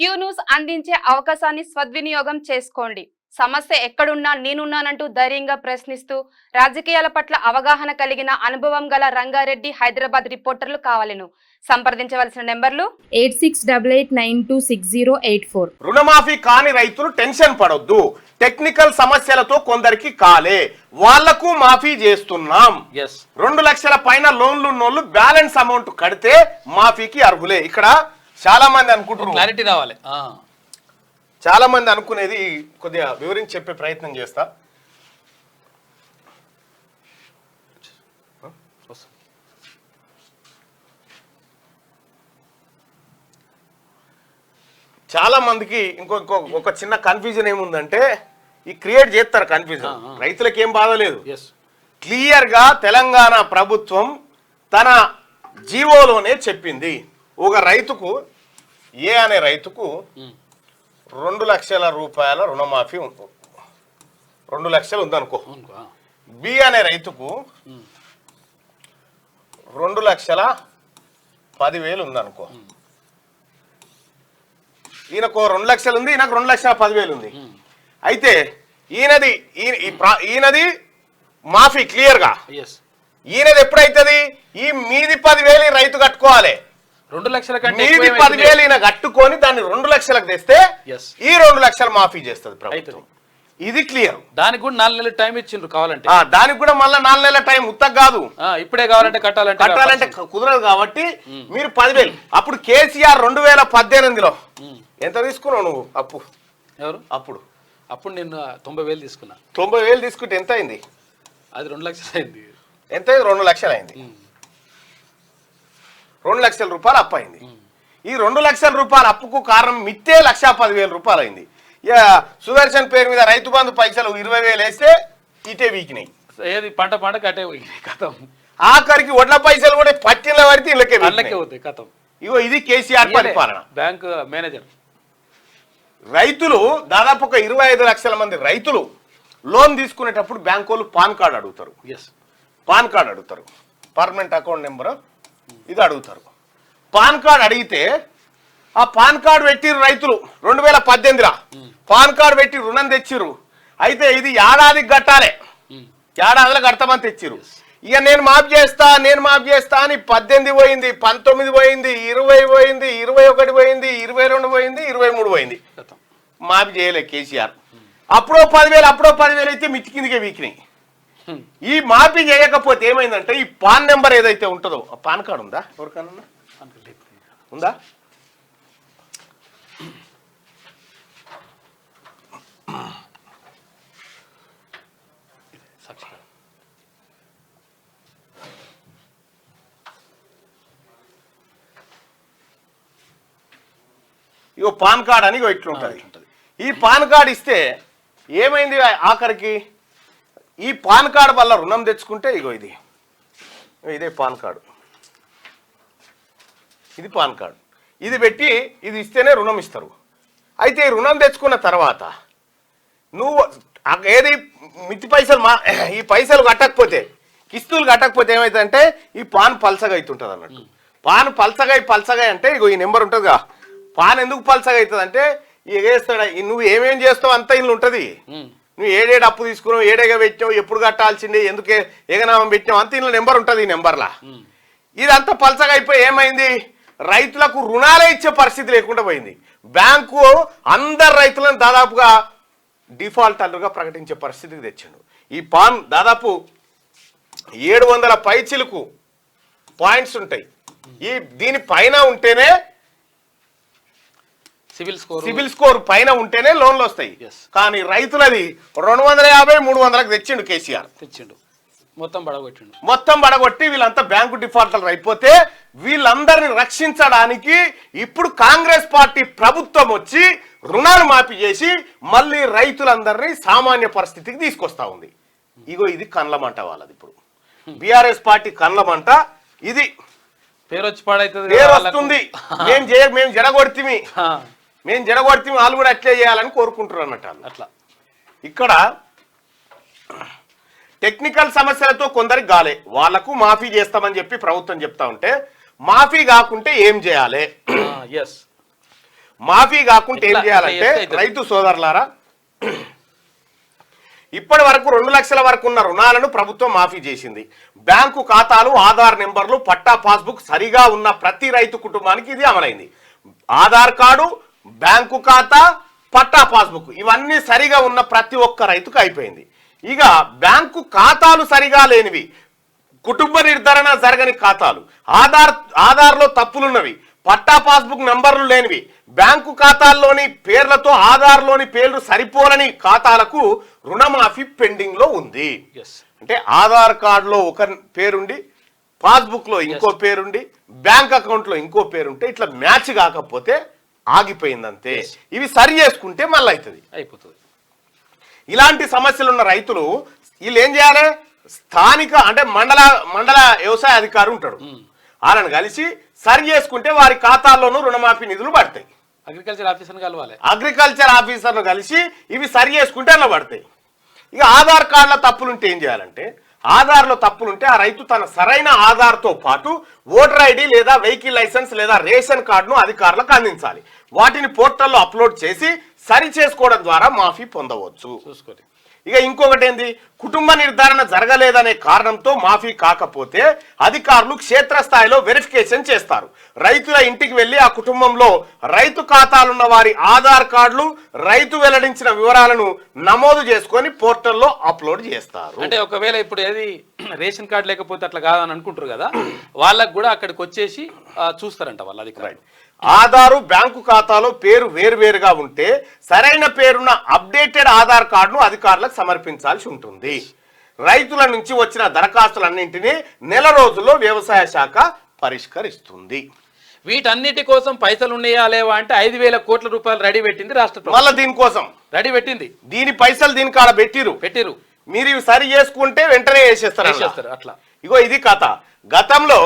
Q news అందించే అవకాశాన్ని సద్వినియోగం చేసుకోండి. సమస్య ఎక్కడున్నా నేనున్నానంటూ ధైర్యంగా ప్రశ్నిస్తూ రాజకీయాల పట్ల అవగాహన కలిగిన అనుభవం గల రంగారెడ్డి హైదరాబాద్ రిపోర్టర్లు కావాలను సంప్రదించవలసిన నెంబర్లు 8688926084. రుణమాఫీ కాని రైతులు టెన్షన్ పడొద్దు. టెక్నికల్ సమస్యలతో కొందరికి కాలే, వాళ్లకు మాఫీ చేస్తున్నాం. 2 లక్షల పైన లోన్లు ఉన్నోళ్ళు బ్యాలెన్స్ అమౌంట్ కడితే మాఫీకి అర్హులే. ఇక్కడ చాలా మంది అనుకుంటున్నారు, క్లారిటీ రావాలి. చాలా మంది అనుకునేది కొద్దిగా వివరించి చెప్పే ప్రయత్నం చేస్తా. చాలా మందికి ఒక చిన్న కన్ఫ్యూజన్ ఏముందంటే, ఈ క్రియేట్ చేస్తారు కన్ఫ్యూజన్. రైతులకు ఏం బాధ లేదు. క్లియర్ గా తెలంగాణ ప్రభుత్వం తన జీవోలోనే చెప్పింది, ఒక రైతుకు ఏ అనే రైతుకు 2 లక్షల రూపాయల రుణమాఫీ 2 లక్షలు ఉందనుకో. బి అనే రైతుకు 2,10,000 ఉందనుకో. ఈయనకు 2 లక్షలు ఉంది, ఈయనకు 2,10,000 ఉంది. అయితే ఈయనది మాఫీ క్లియర్ గా. ఈయనది ఎప్పుడైతుంది? ఈ మీది 10,000 రైతు కట్టుకోవాలి. 2 లక్షల కంటే మీది 10,000 ఈయన కట్టుకొని దాన్ని 2 లక్షలకు తెస్తే ఈ 2 లక్షలు మాఫీ చేస్తుంది ప్రభుత్వం. ఇది క్లియర్. దానికి కూడా 4 నెలల టైం ఇచ్చిండ్రు కావాలంటే. దానికి కూడా మళ్ళీ 4 నెలల టైం ఉత్తగ కాదు, ఇప్పుడే కావాలంటే కట్టాలంటే కుదరదు. కాబట్టి మీరు 10,000 అప్పుడు కేసీఆర్ 2018లో ఎంత తీసుకున్నావు నువ్వు అప్పు? ఎవరు అప్పుడు నేను 90,000 తీసుకున్నా. 90,000 తీసుకుంటే ఎంత అయింది? అది 2 లక్షలు అయింది. ఎంత అయింది? 2 లక్షలు అయింది. 2 లక్షల రూపాయలు అప్పు అయింది. ఈ 2 లక్షల రూపాయల అప్పుకు కారణం మిత్తే 1,10,000 రూపాయలు అయింది. సుదర్శన్ పేరు మీద రైతు బంధు పైసలు 20,000 వేస్తే ఇటే వీకినాయి. ఏది పంట కట్టే కథం. ఆఖరికి వడ్ల పైసలు కూడా పట్టిన పడితే ఇళ్ళకే అవుతాయి కథం. ఇగో ఇది కేసీఆర్ పరిపాలన. బ్యాంక్ మేనేజర్ రైతులు దాదాపు ఒక 25 లక్షల మంది రైతులు లోన్ తీసుకునేటప్పుడు బ్యాంకు వాళ్ళు పాన్ కార్డు అడుగుతారు. పాన్ కార్డు అడుగుతారు, పర్మనెంట్ అకౌంట్ నెంబర్ ఇది అడుగుతారు. పాన్ కార్డు అడిగితే ఆ పాన్ కార్డు పెట్టిరు రైతులు 2018లా పాన్ కార్డు పెట్టి రుణం తెచ్చిర్రు. అయితే ఇది ఏడాదికి కట్టాలి, ఏడాదిలో కడతామని తెచ్చిర్రు. ఇక నేను మాఫ్ చేస్తా అని 18 పోయింది, 19 పోయింది, 20 పోయింది, 21 పోయింది, 22 పోయింది, 23 పోయింది. మాఫీ చేయలే కేసీఆర్. అప్పుడో 10,000 అయితే మిత్తి కిందకే వీకినాయి. ఈ మాఫీ చేయకపోతే ఏమైందంటే ఈ పాన్ నెంబర్ ఏదైతే ఉంటుందో, ఆ పాన్ కార్డు ఉందా ఎవరికన్నా? ఉందా? ఇగో పాన్ కార్డ్ అని ఇట్లుంటుంది. ఈ పాన్ కార్డు ఇస్తే ఏమైంది ఆఖరికి? ఈ పాన్ కార్డు వల్ల రుణం తెచ్చుకుంటే ఇగో ఇదే పాన్ కార్డు, ఇది పాన్ కార్డు. ఇది పెట్టి ఇది ఇస్తేనే రుణం ఇస్తారు. అయితే ఈ రుణం తెచ్చుకున్న తర్వాత నువ్వు ఏది మిత్తి పైసలు ఈ పైసలు కట్టకపోతే, కిస్తులు కట్టకపోతే ఏమవుతుందంటే ఈ పాన్ పల్సగా అవుతుంటుంది అన్నట్టు. పాన్ పల్సగా అంటే ఇగో ఈ నెంబర్ ఉంటుందిగా. పాన్ ఎందుకు పల్సగా అవుతుంది అంటే వేస్తాడా నువ్వు ఏమేం చేస్తావు అంతా ఇల్లు ఉంటుంది. నువ్వు ఏడేడు అప్పు తీసుకున్నావు, ఏడేగా పెట్టావు, ఎప్పుడు కట్టాల్సిందే, ఎందుకే ఏగనామం పెట్టావు అంత ఇంట్లో నెంబర్ ఉంటుంది. ఈ నెంబర్లా ఇదంతా పల్సగా అయిపోయి ఏమైంది? రైతులకు రుణాలే ఇచ్చే పరిస్థితి లేకుండా పోయింది. బ్యాంకు అందరు రైతులను దాదాపుగా డిఫాల్టర్లుగా ప్రకటించే పరిస్థితికి తెచ్చిండు. ఈ పాన్ దాదాపు 700 పైచిలకు పాయింట్స్ ఉంటాయి. దీని పైన ఉంటేనే సిబిల్ స్కోర్ పైన ఉంటేనే లోన్లు వస్తాయి. కానీ రైతులది 250-300కి తెచ్చిండు కేసీఆర్. మొత్తం బడగొట్టి వీళ్ళంతా బ్యాంకు డిఫాల్టర్లు అయిపోతే వీళ్ళందరినీ రక్షించడానికి ఇప్పుడు కాంగ్రెస్ పార్టీ ప్రభుత్వం వచ్చి రుణాలు మాఫీ చేసి మళ్ళీ రైతులందరినీ సామాన్య పరిస్థితికి తీసుకొస్తా ఉంది. ఇగో ఇది కండ్లమంట వాళ్ళది. ఇప్పుడు బీఆర్ఎస్ పార్టీ కండ్లమంట. ఇది పేరు వస్తుంది, మేము జడగొడితే వాళ్ళు కూడా అట్లే చేయాలని కోరుకుంటారు అన్నట్టు. అట్లా ఇక్కడ టెక్నికల్ సమస్యలతో కొందరికి గాలే, వాళ్లకు మాఫీ చేస్తామని చెప్పి ప్రభుత్వం చెప్తా ఉంటే మాఫీ కాకుంటే ఏం చేయాలి? మాఫీ కాకుండా ఏం ఎట్లా చేయాలంటే అవుతుంది? రైతు సోదరులారా, ఇప్పటి వరకు 2 లక్షల వరకు ఉన్న రుణాలను ప్రభుత్వం మాఫీ చేసింది. బ్యాంకు ఖాతాలు, ఆధార్ నెంబర్లు, పట్టా పాస్బుక్ సరిగా ఉన్న ప్రతి రైతు కుటుంబానికి ఇది అమలైంది. ఆధార్ కార్డు, బ్యాంకు ఖాతా, పట్టా పాస్బుక్ ఇవన్నీ సరిగా ఉన్న ప్రతి ఒక్క రైతుకు అయిపోయింది. ఇక బ్యాంకు ఖాతాలు సరిగా లేనివి, కుటుంబ నిర్ధారణ జరగని ఖాతాలు, ఆధార్లో తప్పులున్నవి, పట్టా పాస్బుక్ నంబర్లు లేనివి, బ్యాంకు ఖాతాల్లోని పేర్లతో ఆధార్లోని పేర్లు సరిపోలని ఖాతాలకు రుణమాఫీ పెండింగ్ లో ఉంది. అంటే ఆధార్ కార్డులో ఒక పేరుండి, పాస్బుక్ లో ఇంకో పేరుండి, బ్యాంక్ అకౌంట్ లో ఇంకో పేరుంటే ఇట్లా మ్యాచ్ కాకపోతే ఆగిపోయిందంతే. ఇవి సరి చేసుకుంటే మళ్ళీ అయిపోతుంది. ఇలాంటి సమస్యలు ఉన్న రైతులు వీళ్ళు ఏం చేయాలి? స్థానిక అంటే మండల వ్యవసాయ అధికారి ఉంటాడు, వాళ్ళని కలిసి సరి చేసుకుంటే వారి ఖాతాల్లోనూ రుణమాఫీ నిధులు పడతాయి. అగ్రికల్చర్ ఆఫీసర్ని కలవాలి. అగ్రికల్చర్ ఆఫీసర్ను కలిసి ఇవి సరి చేసుకుంటే అలా పడతాయి. ఇక ఆధార్ కార్డుల తప్పులుంటే ఏం చేయాలంటే, ఆధార్లో తప్పులుంటే ఆ రైతు తన సరైన ఆధార్తో పాటు ఓటర్ ఐడి లేదా వెహికల్ లైసెన్స్ లేదా రేషన్ కార్డును అధికారులకు అందించాలి. వాటిని పోర్టల్లో అప్లోడ్ చేసి సరి చేసుకోవడం ద్వారా మాఫీ పొందవచ్చు. చూసుకోండి. ఇక ఇంకొకటి ఏంది, కుటుంబ నిర్ధారణ జరగలేదనే కారణంతో మాఫీ కాకపోతే అధికారులు క్షేత్రస్థాయిలో వెరిఫికేషన్ చేస్తారు. రైతుల ఇంటికి వెళ్లి ఆ కుటుంబంలో రైతు ఖాతాలున్న వారి ఆధార్ కార్డులు, రైతు వెల్లడించిన వివరాలను నమోదు చేసుకొని పోర్టల్లో అప్లోడ్ చేస్తారు. అంటే ఒకవేళ ఇప్పుడు ఏది రేషన్ కార్డు లేకపోతే అట్లా కాదని అనుకుంటారు కదా, వాళ్ళకు కూడా అక్కడికి వచ్చేసి చూస్తారంట వాళ్ళ అధికారులు. ఆధారు, బ్యాంకు ఖాతాలో పేరు వేరువేరుగా ఉంటే సరైన పేరున్న అప్డేటెడ్ ఆధార్ కార్డును అధికారులకు సమర్పించాల్సి ఉంటుంది. రైతుల నుంచి వచ్చిన దరఖాస్తులన్నింటినీ నెల రోజుల్లో వ్యవసాయ శాఖ పరిష్కరిస్తుంది. వీటన్నిటి కోసం పైసలు ఉన్నాయా లేవా అంటే 5,000 కోట్ల రూపాయలు రెడీ పెట్టింది రాష్ట్ర ప్రభుత్వం. మళ్ళీ దీనికోసం రెడీ పెట్టింది, దీని పైసలు దీనికి ఆడ పెట్టిరు. మీరు ఇవి సరి చేసుకుంటే వెంటనే వేసేస్తారు అట్లా. ఇగో ఇది కథ. గతంలో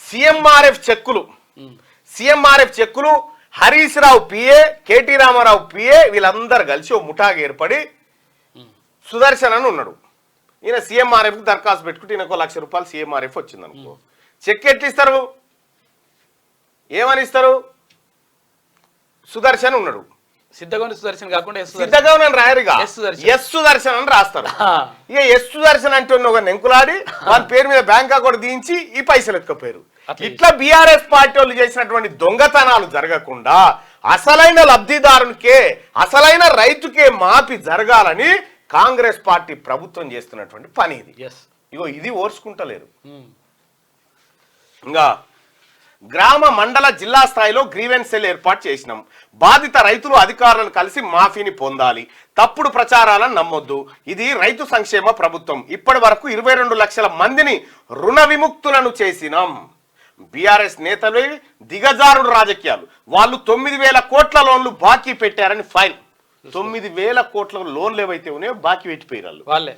సిఎంఆర్ఎఫ్ చెక్కులు Harish Rao PA, KT Ramarao PA వీళ్ళందరూ కలిసి ఓ ముఠాగా ఏర్పడి, సుదర్శన్ అని ఉన్నాడు, ఈయన సిఎంఆర్ఎఫ్ దరఖాస్తు పెట్టుకుంటే ఈయనకు 1,00,000 రూపాయలు సిఎంఆర్ఎఫ్ వచ్చింది అనుకో. చెక్ ఎట్లు ఇస్తారు? ఏమని ఇస్తారు? సుదర్శన్ ఉన్నాడు, సిద్ధగౌని సుదర్శన్ కాకుండా సిద్ధగౌన్ అని రాయరుగా, ఎస్ సుదర్శన్ అని రాస్తారు. ఇక ఎస్ సుదర్శన్ అంటే ఒక నెంకులాడి వాళ్ళ పేరు మీద బ్యాంక్ అకౌంట్ దించి ఈ పైసలు ఎత్తుకపోయారు. ఇట్లా బీఆర్ఎస్ పార్టీ వాళ్ళు చేసినటువంటి దొంగతనాలు జరగకుండా అసలైన లబ్ధిదారునికే, అసలైన రైతుకే మాఫీ జరగాలని కాంగ్రెస్ పార్టీ ప్రభుత్వం చేస్తున్నటువంటి పని ఇది. ఇగో ఇది ఓర్చుకుంటలేరు. ఇంకా గ్రామ, మండల, జిల్లా స్థాయిలో గ్రీవెన్స్ సెల్ ఏర్పాటు చేసినాం. బాధిత రైతులు అధికారులను కలిసి మాఫీని పొందాలి. తప్పుడు ప్రచారాలను నమ్మొద్దు. ఇది రైతు సంక్షేమ ప్రభుత్వం. ఇప్పటి వరకు 22 లక్షల మందిని రుణ విముక్తులను చేసినాం. బీఆర్ఎస్ నేతలు దిగజారుడు రాజకీయాలు. వాళ్ళు 9,000 కోట్ల లోన్లు బాకీ పెట్టారని ఫైల్. 9,000 కోట్ల లోన్లు ఏవైతే ఉన్నాయో బాకీ పెట్టిపోయారు వాళ్ళే.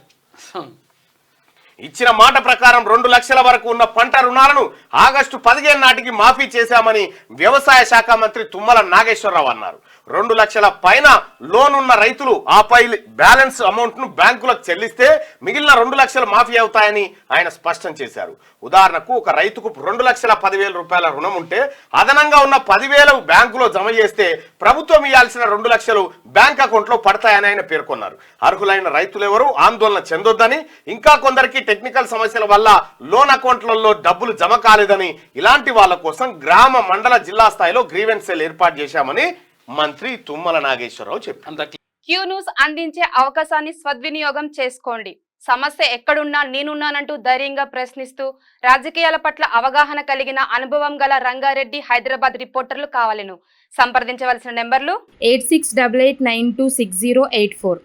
ఇచ్చిన మాట ప్రకారం 2 లక్షల వరకు ఉన్న పంట రుణాలను ఆగస్టు 15 నాటికి మాఫీ చేశామని వ్యవసాయ శాఖ మంత్రి తుమ్మల నాగేశ్వరరావు అన్నారు. 2 లక్షల పైన లోన్ ఉన్న రైతులు ఆపై బ్యాలెన్స్ అమౌంట్ ను బ్యాంకులకు చెల్లిస్తే మిగిలిన 2 లక్షలు మాఫీ అవుతాయని ఆయన స్పష్టం చేశారు. ఉదాహరణకు ఒక రైతుకు 2,10,000 రూపాయల రుణం ఉంటే అదనంగా ఉన్న 10,000 బ్యాంకులో జమ చేస్తే ప్రభుత్వం ఇవ్వాల్సిన 2 లక్షలు బ్యాంక్ అకౌంట్ లో పడతాయని ఆయన పేర్కొన్నారు. అర్హులైన రైతులెవరూ ఆందోళన చెందొద్దని, ఇంకా కొందరికి టెక్నికల్ సమస్యల వల్ల లోన్ అకౌంట్లలో డబ్బులు జమ కాలేదని, ఇలాంటి వాళ్ళ కోసం గ్రామ, మండల, జిల్లా స్థాయిలో గ్రీవెన్స్ సెల్ ఏర్పాటు చేశామని మంత్రి తుమ్మల నాగేశ్వరరావు చెప్పారు. క్యూ న్యూస్ అందించే అవకాశాన్ని సద్వినియోగం చేసుకోండి. సమస్య ఎక్కడున్నా నేనున్నానంటూ ధైర్యంగా ప్రశ్నిస్తూ రాజకీయాల పట్ల అవగాహన కలిగిన అనుభవం గల రంగారెడ్డి హైదరాబాద్ రిపోర్టర్లు కావాలను సంప్రదించవలసిన నెంబర్లు 8688926084.